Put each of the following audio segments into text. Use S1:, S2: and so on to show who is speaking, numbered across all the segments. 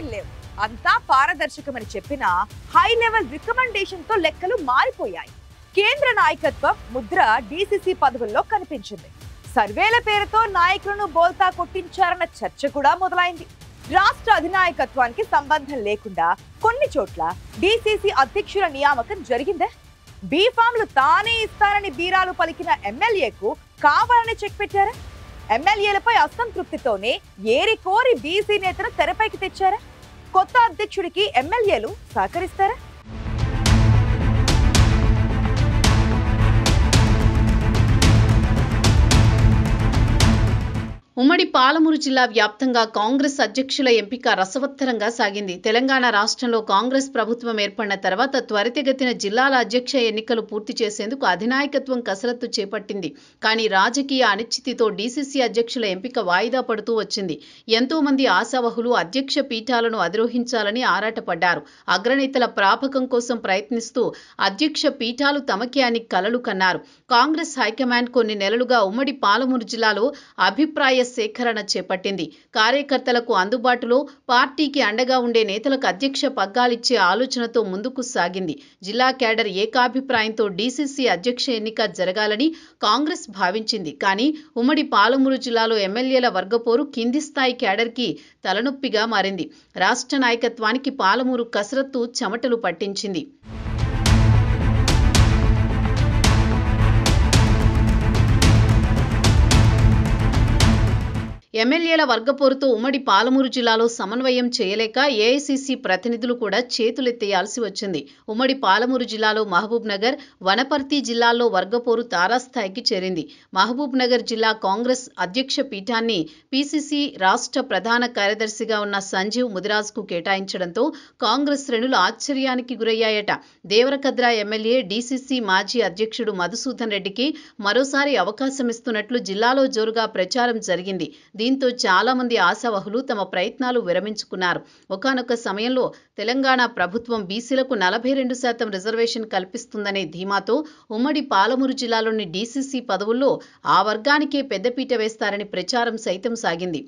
S1: ఏమీ లేవు. అంతా పారదర్శకమని చెప్పిన హై లెవెల్ రికమెండేషన్ తో లెక్కలు మారిపోయాయి. కేంద్ర నాయకత్వం ముద్ర డీసీసీ పదవుల్లో కనిపించింది. సర్వేల పేరుతో నాయకులను బోల్తా కొట్టించారన్న చర్చ కూడా మొదలైంది. రాష్ట్ర అధినాయకత్వానికి సంబంధం లేకుండా కొన్ని చోట్ల డీసీసీ అధ్యక్షుల నియామకం జరిగిందే. బీఫామ్లు తానే ఇస్తారని బీరాలు పలికిన ఎమ్మెల్యేకు కావాలని చెక్ పెట్టారా? ఎమ్మెల్యేలపై అసంతృప్తితోనే ఏరి కోరి బీసీ నేతను తెరపైకి తెచ్చారా? కొత్త అధ్యక్షుడికి ఎమ్మెల్యేలు సహకరిస్తారా?
S2: ఉమ్మడి పాలమూరు జిల్లా వ్యాప్తంగా కాంగ్రెస్ అధ్యక్షుల ఎంపిక రసవత్తరంగా సాగింది. తెలంగాణ రాష్ట్రంలో కాంగ్రెస్ ప్రభుత్వం ఏర్పడిన తర్వాత త్వరితగతిన జిల్లాల అధ్యక్ష ఎన్నికలు పూర్తి చేసేందుకు అధినాయకత్వం కసరత్తు చేపట్టింది. కానీ రాజకీయ అనిశ్చితితో డీసీసీ అధ్యక్షుల ఎంపిక వాయిదా పడుతూ వచ్చింది. ఎంతో మంది ఆశావహులు అధ్యక్ష పీఠాలను అధిరోహించాలని ఆరాటపడ్డారు. అగ్రనేతల ప్రాపకం కోసం ప్రయత్నిస్తూ అధ్యక్ష పీఠాలు తమకే అని కలలు కన్నారు. కాంగ్రెస్ హైకమాండ్ కొన్ని నెలలుగా ఉమ్మడి పాలమూరు జిల్లాలో అభిప్రాయ సేకరణ చేపట్టింది. కార్యకర్తలకు అందుబాటులో పార్టీకి అండగా ఉండే నేతలకు అధ్యక్ష పగ్గాలిచ్చే ఆలోచనతో ముందుకు సాగింది. జిల్లా కేడర్ ఏకాభిప్రాయంతో డీసీసీ అధ్యక్ష ఎన్నిక జరగాలని కాంగ్రెస్ భావించింది. కానీ ఉమ్మడి పాలమూరు జిల్లాలో ఎమ్మెల్యేల వర్గపోరు కింది స్థాయి కేడర్కి తలనొప్పిగా మారింది. రాష్ట్ర నాయకత్వానికి పాలమూరు కసరత్తు చెమటలు పట్టించింది. ఎమ్మెల్యేల వర్గపోరుతో ఉమ్మడి పాలమూరు జిల్లాలో సమన్వయం చేయలేక ఏఐసీసీ ప్రతినిధులు కూడా చేతులెత్తేయాల్సి వచ్చింది. ఉమ్మడి పాలమూరు జిల్లాలో మహబూబ్ నగర్, వనపర్తి జిల్లాల్లో వర్గపోరు తారాస్థాయికి చేరింది. మహబూబ్ నగర్ జిల్లా కాంగ్రెస్ అధ్యక్ష పీఠాన్ని పీసీసీ రాష్ట్ర ప్రధాన కార్యదర్శిగా ఉన్న సంజీవ్ ముదిరాజ్కు కేటాయించడంతో కాంగ్రెస్ శ్రేణులు ఆశ్చర్యానికి గురయ్యాయట. దేవరకద్ర ఎమ్మెల్యే డీసీసీ మాజీ అధ్యక్షుడు మధుసూదన్ రెడ్డికి మరోసారి అవకాశమిస్తున్నట్లు జిల్లాలో జోరుగా ప్రచారం జరిగింది. దీంతో చాలా మంది ఆశావహులు తమ ప్రయత్నాలు విరమించుకున్నారు. ఒకానొక సమయంలో తెలంగాణ ప్రభుత్వం బీసీలకు 42% రిజర్వేషన్ కల్పిస్తుందనే ధీమాతో ఉమ్మడి పాలమూరు జిల్లాలోని డీసీసీ పదవుల్లో ఆ వర్గానికే పెద్దపీట వేస్తారని ప్రచారం సైతం సాగింది.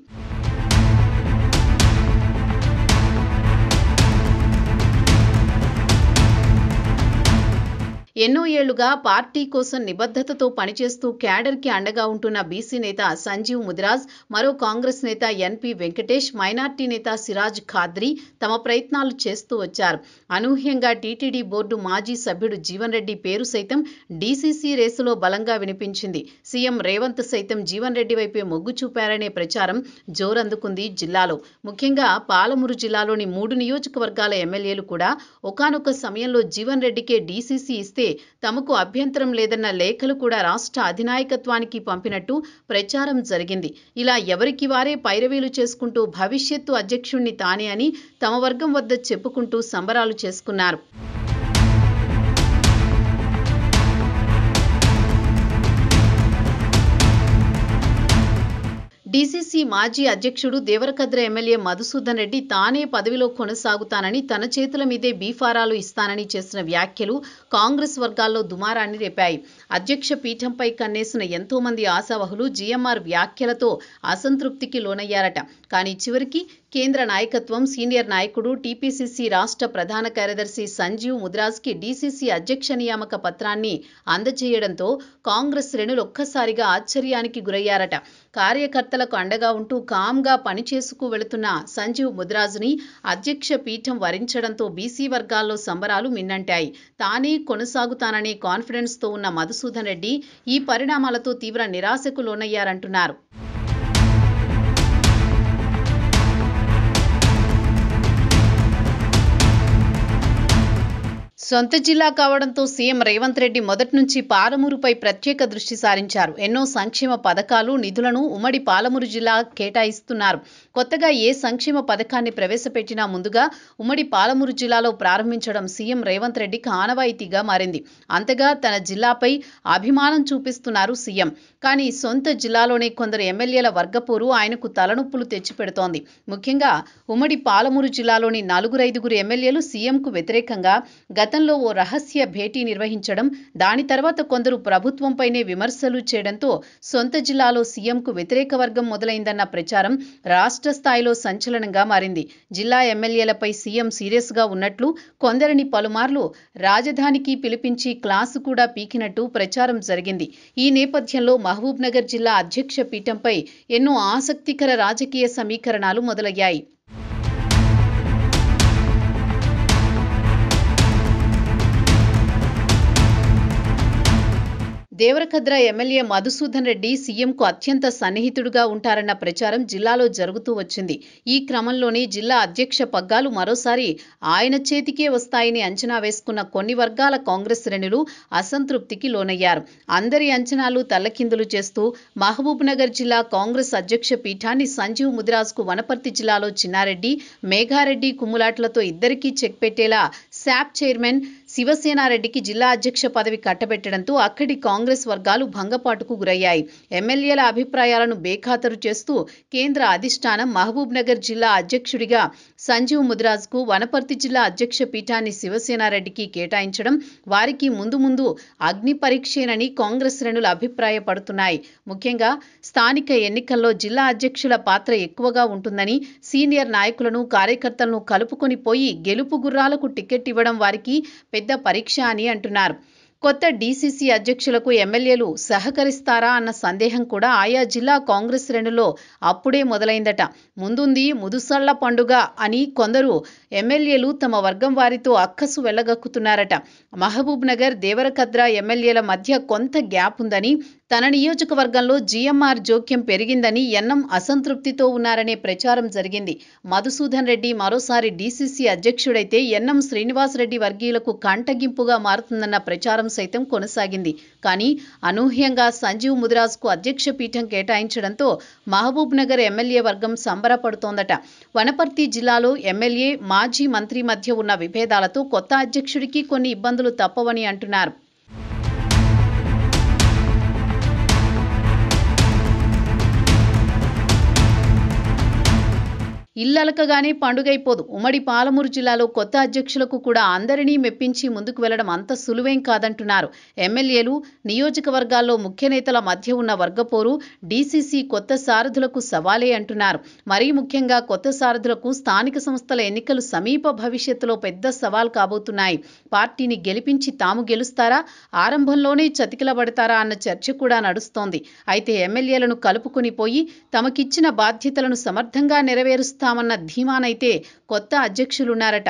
S2: ఎన్నో ఏళ్లుగా పార్టీ కోసం నిబద్ధతతో పనిచేస్తూ క్యాడర్కి అండగా ఉంటున్న బీసీ నేత సంజీవ్ ముదిరాజ్, మరో కాంగ్రెస్ నేత ఎన్పీ వెంకటేష్, మైనార్టీ నేత సిరాజ్ ఖాద్రీ తమ ప్రయత్నాలు చేస్తూ వచ్చారు. అనూహ్యంగా టీటీడీ బోర్డు మాజీ సభ్యుడు జీవన్ రెడ్డి పేరు సైతం డీసీసీ రేసులో బలంగా వినిపించింది. సీఎం రేవంత్ సైతం జీవన్ రెడ్డి వైపే మొగ్గు చూపారనే ప్రచారం జోరందుకుంది జిల్లాలో. ముఖ్యంగా పాలమూరు జిల్లాలోని 3 నియోజకవర్గాల ఎమ్మెల్యేలు కూడా ఒకానొక సమయంలో జీవన్ రెడ్డికే డీసీసీ ఇస్తే తమకు అభ్యంతరం లేదన్న లేఖలు కూడా రాష్ట్ర అధినాయకత్వానికి పంపినట్టు ప్రచారం జరిగింది. ఇలా ఎవరికి వారే పైరవీలు చేసుకుంటూ భవిష్యత్తు అధ్యక్షుణ్ణి తానే అని తమ వర్గం వద్ద చెప్పుకుంటూ సంబరాలు చేసుకున్నారు. డీసీసీ మాజీ అధ్యక్షుడు దేవరకద్ర ఎమ్మెల్యే మధుసూదన్ రెడ్డి తానే పదవిలో కొనసాగుతానని, తన చేతుల మీదే బీఫారాలు ఇస్తానని చేసిన వ్యాఖ్యలు కాంగ్రెస్ వర్గాల్లో దుమారాన్ని రేపాయి. అధ్యక్ష పీఠంపై కన్నేసిన ఎంతో మంది ఆశావహులు జీఎంఆర్ వ్యాఖ్యలతో అసంతృప్తికి లోనయ్యారట. కానీ చివరికి కేంద్ర నాయకత్వం, సీనియర్ నాయకుడు, టీపీసీసీ రాష్ట్ర ప్రధాన కార్యదర్శి సంజీవ్ ముదిరాజ్కి డీసీసీ అధ్యక్ష నియామక పత్రాన్ని అందజేయడంతో కాంగ్రెస్ శ్రేణులు ఒక్కసారిగా ఆశ్చర్యానికి గురయ్యారట. కార్యకర్తలకు అండగా ఉంటూ కామ్గా పనిచేసుకు వెళుతున్న సంజీవ్ ముదిరాజ్ని అధ్యక్ష పీఠం వరించడంతో బీసీ వర్గాల్లో సంబరాలు మిన్నంటాయి. తానే కొనసాగుతాననే కాన్ఫిడెన్స్తో ఉన్న మధుసూదన్ రెడ్డి ఈ పరిణామాలతో తీవ్ర నిరాశకు లోనయ్యారంటున్నారు. సొంత జిల్లా కావడంతో సీఎం రేవంత్ రెడ్డి మొదటి నుంచి పాలమూరుపై ప్రత్యేక దృష్టి సారించారు. ఎన్నో సంక్షేమ పథకాలు, నిధులను ఉమ్మడి పాలమూరు జిల్లా కేటాయిస్తున్నారు. కొత్తగా ఏ సంక్షేమ పథకాన్ని ప్రవేశపెట్టినా ముందుగా ఉమ్మడి పాలమూరు జిల్లాలో ప్రారంభించడం సీఎం రేవంత్ రెడ్డికి ఆనవాయితీగా మారింది. అంతగా తన జిల్లాపై అభిమానం చూపిస్తున్నారు సీఎం. కానీ సొంత జిల్లాలోనే కొందరు ఎమ్మెల్యేల వర్గపోరు ఆయనకు తలనొప్పులు తెచ్చిపెడుతోంది. ముఖ్యంగా ఉమ్మడి పాలమూరు జిల్లాలోని 4-5 ఎమ్మెల్యేలు సీఎంకు వ్యతిరేకంగా గతంలో ఓ రహస్య భేటీ నిర్వహించడం, దాని తర్వాత కొందరు ప్రభుత్వంపైనే విమర్శలు చేయడంతో సొంత జిల్లాలో సీఎంకు వ్యతిరేక వర్గం మొదలైందన్న ప్రచారం రాష్ట్ర స్థాయిలో సంచలనంగా మారింది. జిల్లా ఎమ్మెల్యేలపై సీఎం సీరియస్గా ఉన్నట్లు, కొందరిని పలుమార్లు రాజధానికి పిలిపించి క్లాసు కూడా పీకినట్టు ప్రచారం జరిగింది. ఈ నేపథ్యంలో మహబూబ్నగర్ జిల్లా అధ్యక్ష పీఠంపై ఎన్నో ఆసక్తికర రాజకీయ సమీకరణాలు మొదలయ్యాయి. దేవరకద్ర ఎమ్మెల్యే మధుసూదన్ రెడ్డి సీఎంకు అత్యంత సన్నిహితుడుగా ఉంటారన్న ప్రచారం జిల్లాలో జరుగుతూ వచ్చింది. ఈ క్రమంలోనే జిల్లా అధ్యక్ష పగ్గాలు మరోసారి ఆయన చేతికే వస్తాయని అంచనా వేసుకున్న కొన్ని వర్గాల కాంగ్రెస్ శ్రేణులు అసంతృప్తికి లోనయ్యారు. అందరి అంచనాలు తల్లకిందులు చేస్తూ మహబూబ్నగర్ జిల్లా కాంగ్రెస్ అధ్యక్ష పీఠాన్ని సంజీవ్ ముదిరాజ్కు వనపర్తి జిల్లాలో చిన్నారెడ్డి, మేఘారెడ్డి కుమ్ములాట్లతో ఇద్దరికీ చెక్ పెట్టేలా శాప్ చైర్మన్ శివసేనారెడ్డికి జిల్లా అధ్యక్ష పదవి కట్టబెట్టడంతో అక్కడి కాంగ్రెస్ వర్గాలు భంగపాటుకు గురయ్యాయి. ఎమ్మెల్యేల అభిప్రాయాలను బేఖాతరు చేస్తూ కేంద్ర అధిష్టానం మహబూబ్నగర్ జిల్లా అధ్యక్షుడిగా సంజీవ్ ముదిరాజ్కు, వనపర్తి జిల్లా అధ్యక్ష పీఠాన్ని శివసేనారెడ్డికి కేటాయించడం వారికి ముందు అగ్ని పరీక్షేనని కాంగ్రెస్ శ్రేణులు అభిప్రాయపడుతున్నాయి. ముఖ్యంగా స్థానిక ఎన్నికల్లో జిల్లా అధ్యక్షుల పాత్ర ఎక్కువగా ఉంటుందని, సీనియర్ నాయకులను, కార్యకర్తలను కలుపుకొని పోయి గెలుపు గుర్రాలకు టికెట్ ఇవ్వడం వారికి పెద్ద పరీక్ష అని అంటున్నారు. కొత్త డీసీసీ అధ్యక్షులకు ఎమ్మెల్యేలు సహకరిస్తారా అన్న సందేహం కూడా ఆయా జిల్లా కాంగ్రెస్ శ్రేణుల్లో అప్పుడే మొదలైందట. ముందుంది ముదుసళ్ల పండుగ అని కొందరు ఎమ్మెల్యేలు తమ వర్గం వారితో అక్కసు వెళ్లగక్కుతున్నారట. మహబూబ్ నగర్, దేవరకద్ర ఎమ్మెల్యేల మధ్య కొంత గ్యాప్ ఉందని, తన నియోజకవర్గంలో జీఎంఆర్ జోక్యం పెరిగిందని ఎన్నం అసంతృప్తితో ఉన్నారనే ప్రచారం జరిగింది. మధుసూదన్ రెడ్డి మరోసారి డీసీసీ అధ్యక్షుడైతే ఎన్నం శ్రీనివాసరెడ్డి వర్గీయులకు కంటగింపుగా మారుతుందన్న ప్రచారం సైతం కొనసాగింది. కానీ అనూహ్యంగా సంజీవ్ ముదిరాజ్కు అధ్యక్ష పీఠం కేటాయించడంతో మహబూబ్ నగర్ ఎమ్మెల్యే వర్గం సంబరపడుతోందట. వనపర్తి జిల్లాలో ఎమ్మెల్యే, మాజీ మంత్రి మధ్య ఉన్న విభేదాలతో కొత్త అధ్యక్షుడికి కొన్ని ఇబ్బందులు తప్పవని అంటున్నారు. ఇల్లలకగానే పండుగైపోదు. ఉమ్మడి పాలమూరు జిల్లాలో కొత్త అధ్యక్షులకు కూడా అందరినీ మెప్పించి ముందుకు వెళ్లడం అంత సులువేం కాదంటున్నారు. ఎమ్మెల్యేలు, నియోజకవర్గాల్లో ముఖ్య నేతల మధ్య ఉన్న వర్గపోరు డీసీసీ కొత్త సారథులకు సవాలే అంటున్నారు. మరీ ముఖ్యంగా కొత్త సారథులకు స్థానిక సంస్థల ఎన్నికలు సమీప భవిష్యత్తులో పెద్ద సవాల్ కాబోతున్నాయి. పార్టీని గెలిపించి తాము గెలుస్తారా, ఆరంభంలోనే చతికిలబడతారా అన్న చర్చ కూడా నడుస్తోంది. అయితే ఎమ్మెల్యేలను కలుపుకొని పోయి తమకిచ్చిన బాధ్యతలను సమర్థంగా నెరవేరుస్తామన్న ధీమానైతే కొత్త అధ్యక్షులున్నారట.